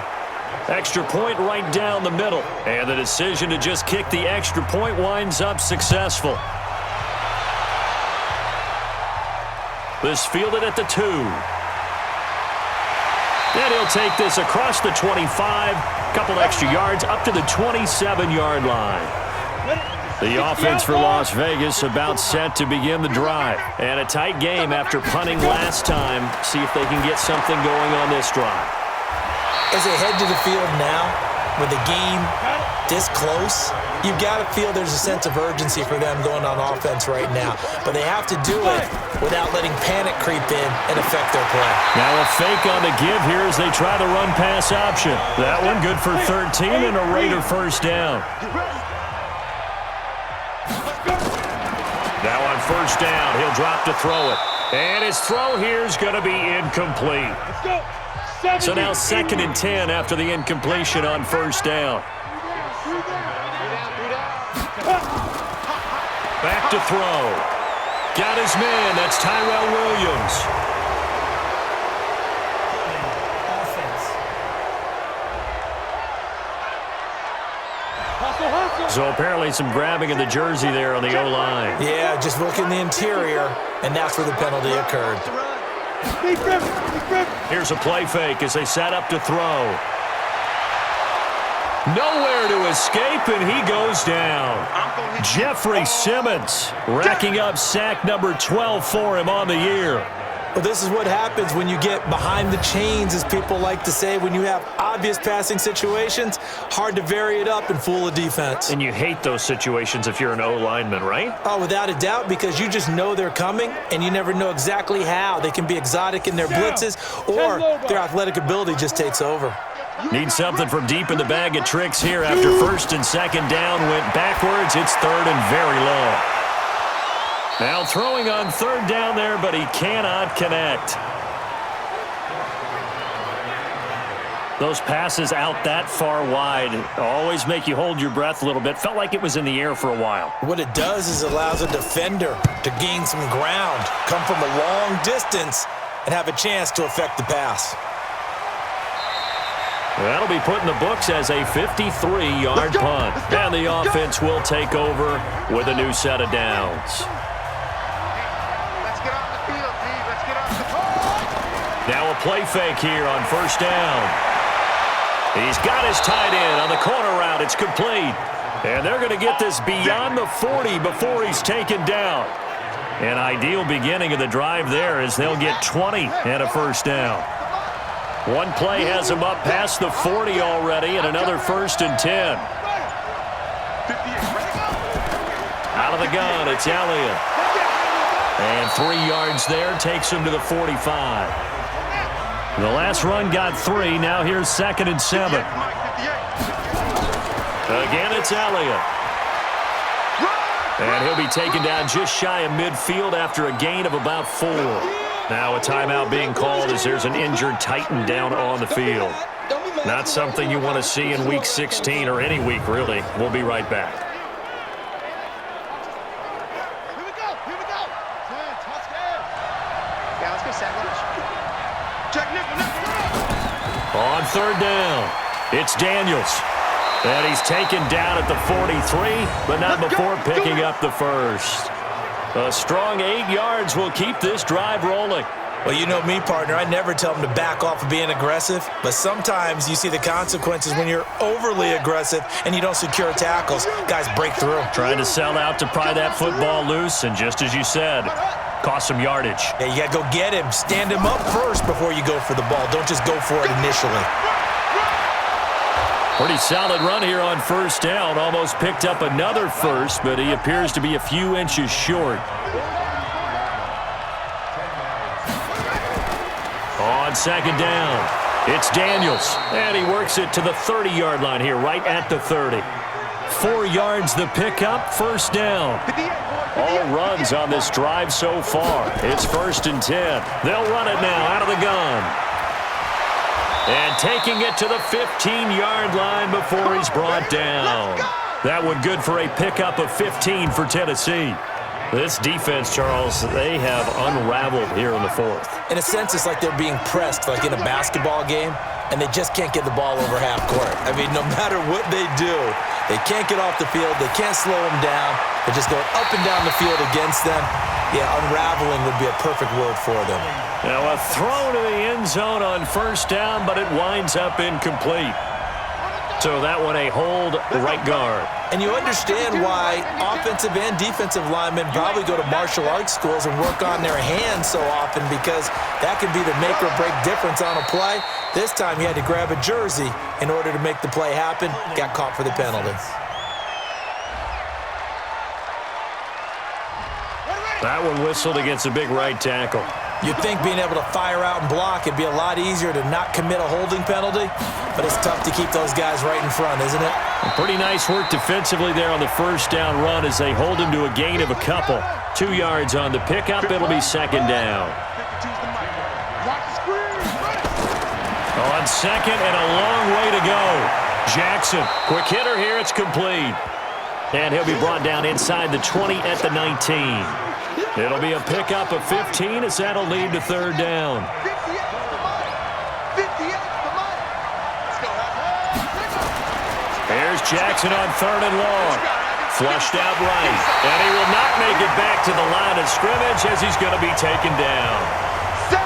Extra point right down the middle. And the decision to just kick the extra point winds up successful. This fielded at the 2. And he'll take this across the 25. Couple extra yards up to the 27-yard line. The offense for Las Vegas about set to begin the drive. And a tight game after punting last time. See if they can get something going on this drive. As they head to the field now, with the game this close, you've got to feel there's a sense of urgency for them going on offense right now. But they have to do it without letting panic creep in and affect their play. Now a fake on the give here as they try the run-pass option. That one good for 13 and a Raider first down. Now on first down, he'll drop to throw it. And his throw here is going to be incomplete. So now 2nd and 10 after the incompletion on first down. Back to throw. Got his man. That's Tyrell Williams. So apparently some grabbing of the jersey there on the O-line. Yeah, just look in the interior, and that's where the penalty occurred. Here's a play fake as they set up to throw. Nowhere to escape, and he goes down. Jeffrey Simmons racking up sack number 12 for him on the year. Well, this is what happens when you get behind the chains, as people like to say. When you have obvious passing situations, hard to vary it up and fool a defense. And you hate those situations if you're an O-lineman, right? Oh, without a doubt, because you just know they're coming, and you never know exactly how. They can be exotic in their blitzes, or their athletic ability just takes over. Need something from deep in the bag of tricks here after 1st and 2nd down went backwards. It's 3rd and very low. Now throwing on 3rd down there, but he cannot connect. Those passes out that far wide always make you hold your breath a little bit. Felt like it was in the air for a while. What it does is it allows a defender to gain some ground, come from a long distance, and have a chance to affect the pass. That'll be put in the books as a 53-yard punt. And the offense will take over with a new set of downs. Let's get off the field, D. Let's get off the field. Now a play fake here on first down. He's got his tight end on the corner route. It's complete. And they're going to get this beyond the 40 before he's taken down. An ideal beginning of the drive there as they'll get 20 and a first down. One play has him up past the 40 already, and another 1st and 10. Out of the gun, it's Elliott. And 3 yards there takes him to the 45. The last run got 3. Now here's 2nd and 7. Again, it's Elliott. And he'll be taken down just shy of midfield after a gain of about 4. Now a timeout being called as there's an injured Titan down on the field. Not something you want to see in Week 16 or any week, really. We'll be right back. Here we go. Yeah, let's go set lunch. Check nickel. On 3rd down, it's Daniels. And he's taken down at the 43, but not before picking up the 1st. A strong 8 yards will keep this drive rolling. Well, you know me, partner. I never tell them to back off of being aggressive, but sometimes you see the consequences when you're overly aggressive and you don't secure tackles. Guys break through. Trying to sell out to pry that football loose, and just as you said, cost some yardage. Yeah, you got to go get him. Stand him up first before you go for the ball. Don't just go for it initially. Pretty solid run here on first down. Almost picked up another first, but he appears to be a few inches short. On 2nd down, it's Daniels. And he works it to the 30-yard line here, right at the 30. 4 yards the pickup, first down. All runs on this drive so far. It's 1st and 10. They'll run it now out of the gun. And taking it to the 15-yard line before he's brought down. That one good for a pickup of 15 for Tennessee. This defense, Charles, they have unraveled here in the 4th. In a sense, it's like they're being pressed, like in a basketball game. and they just can't get the ball over half court. I mean, no matter what they do, they can't get off the field. They can't slow them down. They're just going up and down the field against them. Yeah, unraveling would be a perfect word for them. Now a throw to the end zone on first down, but it winds up incomplete. So that one a hold right guard. And you understand why offensive and defensive linemen probably go to martial arts schools and work on their hands so often, because that can be the make or break difference on a play. This time he had to grab a jersey in order to make the play happen. Got caught for the penalty. That one whistled against a big right tackle. You'd think being able to fire out and block, it'd be a lot easier to not commit a holding penalty, but it's tough to keep those guys right in front, isn't it? Pretty nice work defensively there on the first down run as they hold him to a gain of a couple. 2 yards on the pickup. It'll be second down. On second and a long way to go. Jackson, quick hitter here. It's complete. And he'll be brought down inside the 20 at the 19. It'll be a pickup of 15 as that'll lead to third down. Here's Jackson on third and long. Flushed out right. And he will not make it back to the line of scrimmage as he's going to be taken down.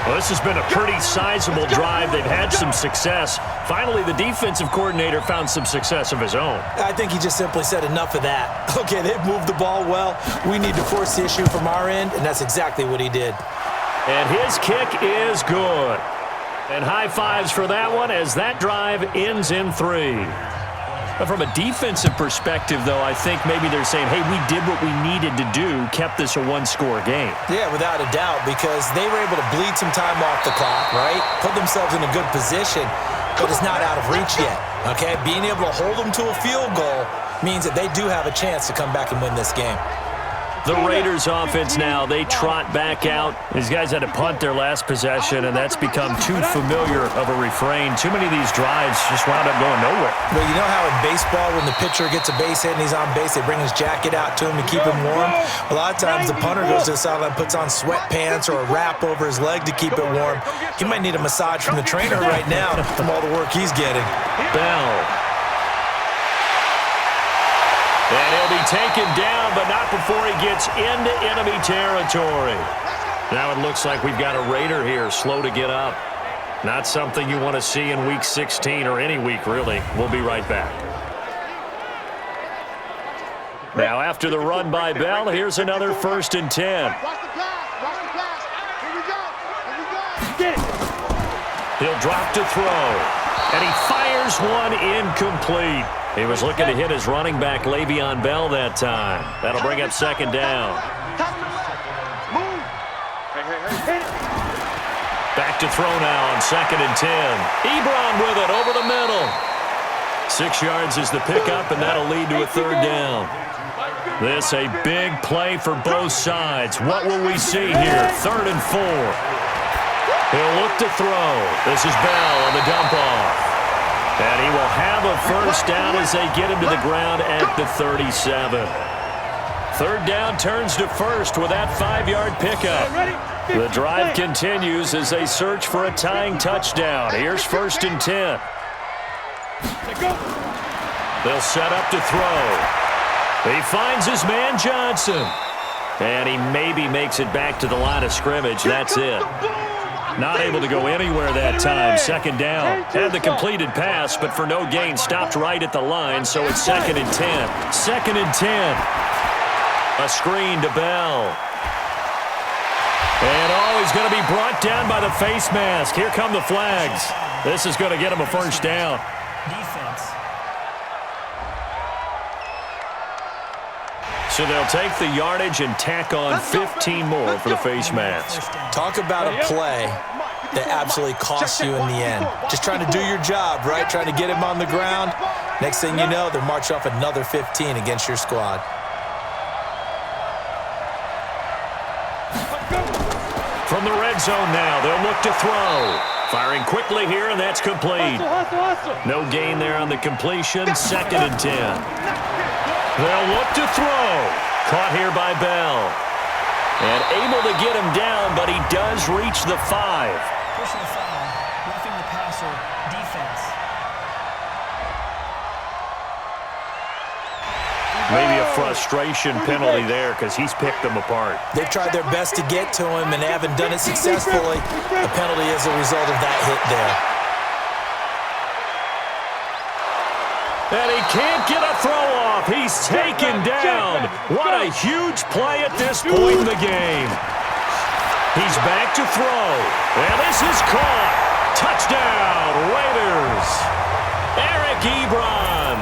Well, this has been a pretty sizable drive. They've had some success. Finally, the defensive coordinator found some success of his own. I think he just simply said enough of that. Okay, they've moved the ball well. We need to force the issue from our end, and that's exactly what he did. And his kick is good. And high fives for that one as that drive ends in 3. But from a defensive perspective, though, I think maybe they're saying, hey, we did what we needed to do, kept this a one-score game. Yeah, without a doubt, because they were able to bleed some time off the clock, right? Put themselves in a good position, but it's not out of reach yet, okay? Being able to hold them to a field goal means that they do have a chance to come back and win this game. The Raiders offense now, they trot back out. These guys had to punt their last possession, and that's become too familiar of a refrain. Too many of these drives just wound up going nowhere. Well, you know how in baseball, when the pitcher gets a base hit and he's on base, they bring his jacket out to him to keep him warm? A lot of times the punter goes to the sideline, puts on sweatpants or a wrap over his leg to keep it warm. He might need a massage from the trainer right now from all the work he's getting. Bell. And he'll be taken down, but not before he gets into enemy territory. Now it looks like we've got a Raider here, slow to get up. Not something you want to see in Week 16 or any week, really. We'll be right back. Now after the run by Bell, here's another 1st and 10. He'll drop to throw. And he fires one incomplete. He was looking to hit his running back, Le'Veon Bell, that time. That'll bring up second down. Back to throw now on 2nd and 10. Ebron with it over the middle. 6 yards is the pickup, and that'll lead to a third down. This a big play for both sides. What will we see here? 3rd and 4. He'll look to throw. This is Bell on the dump off. And he will have a first down as they get him to the ground at the 37. Third down turns to first with that 5-yard pickup. The drive continues as they search for a tying touchdown. Here's 1st and 10. They'll set up to throw. He finds his man Johnson. And he maybe makes it back to the line of scrimmage. That's it. Not able to go anywhere that time. 2nd down. Had the completed pass, but for no gain. Stopped right at the line, so it's 2nd and 10. 2nd and 10. A screen to Bell. And he's going to be brought down by the face mask. Here come the flags. This is going to get him a first down. Defense. So they'll take the yardage and tack on 15 more for the face mask. Talk about a play that absolutely costs you in the end. Just trying to do your job, right? Trying to get him on the ground. Next thing you know, they're marching off another 15 against your squad. From the red zone now, they'll look to throw. Firing quickly here, and that's complete. No gain there on the completion. 2nd and 10. They'll look to throw. Caught here by Bell. And able to get him down, but he does reach the 5. Personal foul. Roughing the passer. Defense. Maybe a frustration penalty there because he's picked them apart. They've tried their best to get to him and haven't done it successfully. A penalty as a result of that hit there. And he can't get a throw off. He's taken down. What a huge play at this point in the game. He's back to throw. And this is caught. Touchdown, Raiders. Eric Ebron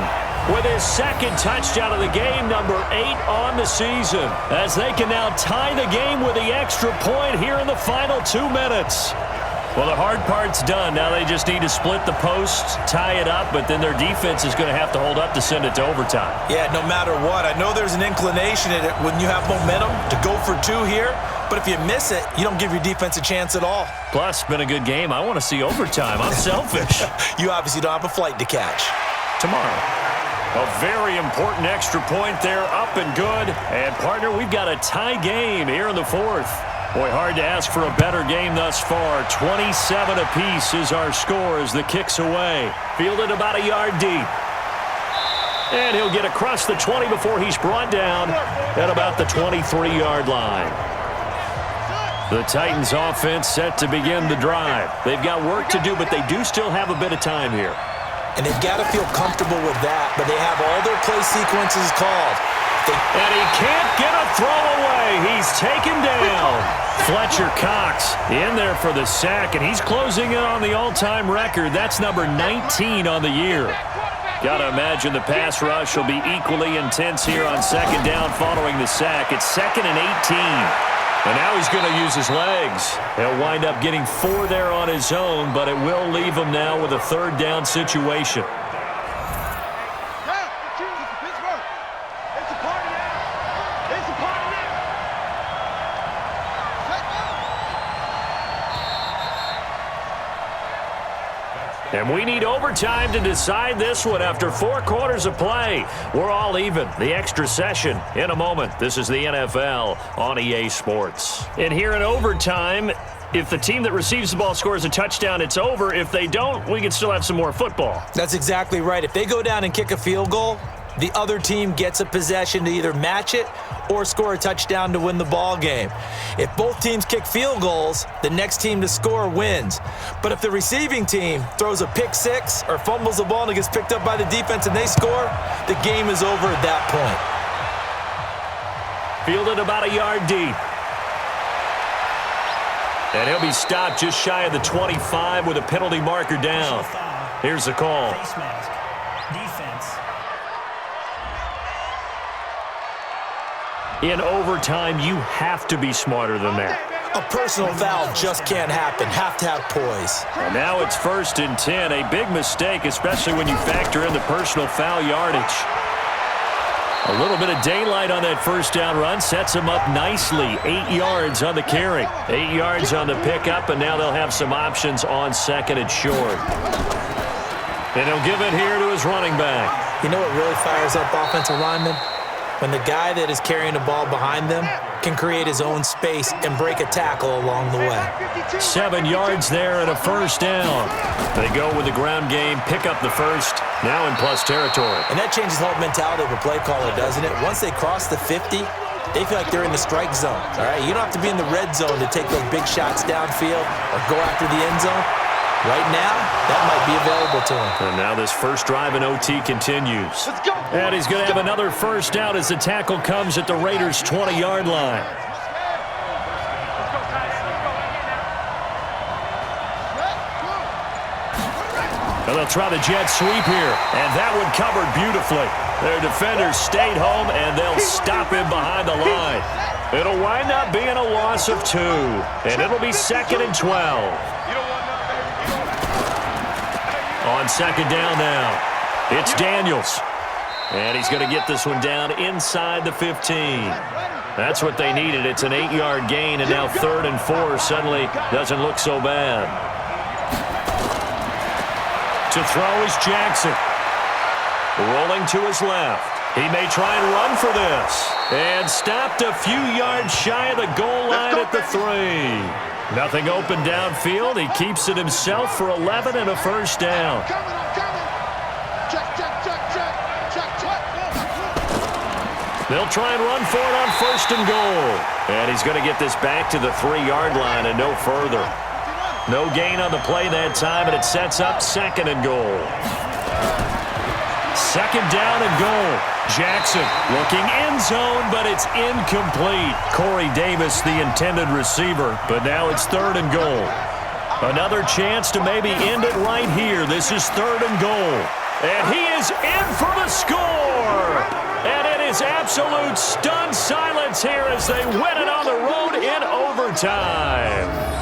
with his second touchdown of the game, number 8 on the season, as they can now tie the game with the extra point here in the final 2 minutes. Well, the hard part's done. Now they just need to split the posts, tie it up, but then their defense is going to have to hold up to send it to overtime. Yeah, no matter what. I know there's an inclination in it when you have momentum to go for 2 here, but if you miss it, you don't give your defense a chance at all. Plus, been a good game. I want to see overtime. I'm selfish. You obviously don't have a flight to catch. Tomorrow. A very important extra point there, up and good. And, partner, we've got a tie game here in the 4th. Boy, hard to ask for a better game thus far. 27 apiece is our score as the kick's away. Fielded about a yard deep. And he'll get across the 20 before he's brought down at about the 23-yard line. The Titans offense set to begin the drive. They've got work to do, but they do still have a bit of time here. And they've got to feel comfortable with that, but they have all their play sequences called. And he can't get a throw away. He's taken down. Fletcher Cox in there for the sack, and he's closing in on the all-time record. That's number 19 on the year. Got to imagine the pass rush will be equally intense here on second down following the sack. It's 2nd and 18. And now he's going to use his legs. He'll wind up getting 4 there on his own, but it will leave him now with a 3rd down situation. And we need overtime to decide this one after 4 quarters of play. We're all even. The extra session in a moment. This is the NFL on EA Sports. And here in overtime, if the team that receives the ball scores a touchdown, it's over. If they don't, we can still have some more football. That's exactly right. If they go down and kick a field goal, the other team gets a possession to either match it or score a touchdown to win the ball game. If both teams kick field goals, the next team to score wins. But if the receiving team throws a pick six or fumbles the ball and it gets picked up by the defense and they score, the game is over at that point. Fielded about a yard deep. And he'll be stopped just shy of the 25 with a penalty marker down. Here's the call. Face mask. Defense. In overtime, you have to be smarter than that. A personal foul just can't happen. Have to have poise. And now it's 1st and 10. A big mistake, especially when you factor in the personal foul yardage. A little bit of daylight on that first down run sets him up nicely. 8 yards on the carry. 8 yards on the pickup, and now they'll have some options on 2nd and short. And he'll give it here to his running back. You know what really fires up offensive linemen? When the guy that is carrying the ball behind them can create his own space and break a tackle along the way. 7 yards there and a 1st down. They go with the ground game, pick up the 1st, now in plus territory. And that changes the whole mentality of a play caller, doesn't it? Once they cross the 50, they feel like they're in the strike zone, all right? You don't have to be in the red zone to take those big shots downfield or go after the end zone. Right now, that might be available to him. And now this first drive in OT continues. Let's go. And he's going to have another 1st down as the tackle comes at the Raiders' 20-yard line. And they'll try the jet sweep here. And that one covered beautifully. Their defenders stayed home, and they'll stop him behind the line. It'll wind up being a loss of 2. And it'll be 2nd and 12. On 2nd down now, it's Daniels. And he's going to get this one down inside the 15. That's what they needed. It's an 8-yard gain, and now 3rd and 4 suddenly doesn't look so bad. To throw is Jackson. Rolling to his left. He may try and run for this. And stopped a few yards shy of the goal line at the 3. Nothing open downfield. He keeps it himself for 11 and a 1st down. They'll try and run for it on 1st and goal. And he's going to get this back to the 3-yard line and no further. No gain on the play that time, and it sets up 2nd and goal. 2nd down and goal. Jackson looking end zone, but it's incomplete. Corey Davis, the intended receiver, but now it's 3rd and goal. Another chance to maybe end it right here. This is 3rd and goal. And he is in for the score. And it is absolute stunned silence here as they win it on the road in overtime.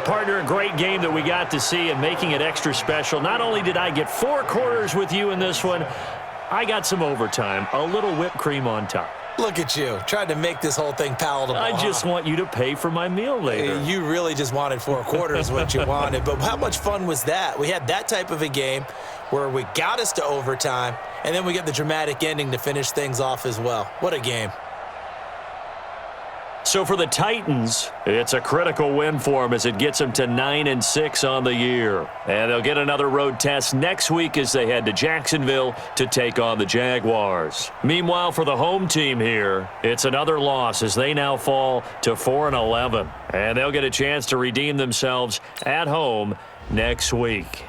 Partner, a great game that we got to see and making it extra special. Not only did I get 4 quarters with you in this one, I got some overtime, a little whipped cream on top. Look at you, trying to make this whole thing palatable. I just want you to pay for my meal later. You really just wanted 4 quarters what you wanted, but how much fun was that? We had that type of a game where we got us to overtime, and then we get the dramatic ending to finish things off as well. What a game. So for the Titans, it's a critical win for them as it gets them to 9-6 on the year. And they'll get another road test next week as they head to Jacksonville to take on the Jaguars. Meanwhile, for the home team here, it's another loss as they now fall to 4-11. And they'll get a chance to redeem themselves at home next week.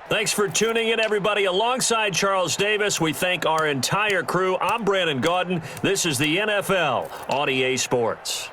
Thanks for tuning in, everybody. Alongside Charles Davis, we thank our entire crew. I'm Brandon Gaudin. This is the NFL on EA Sports.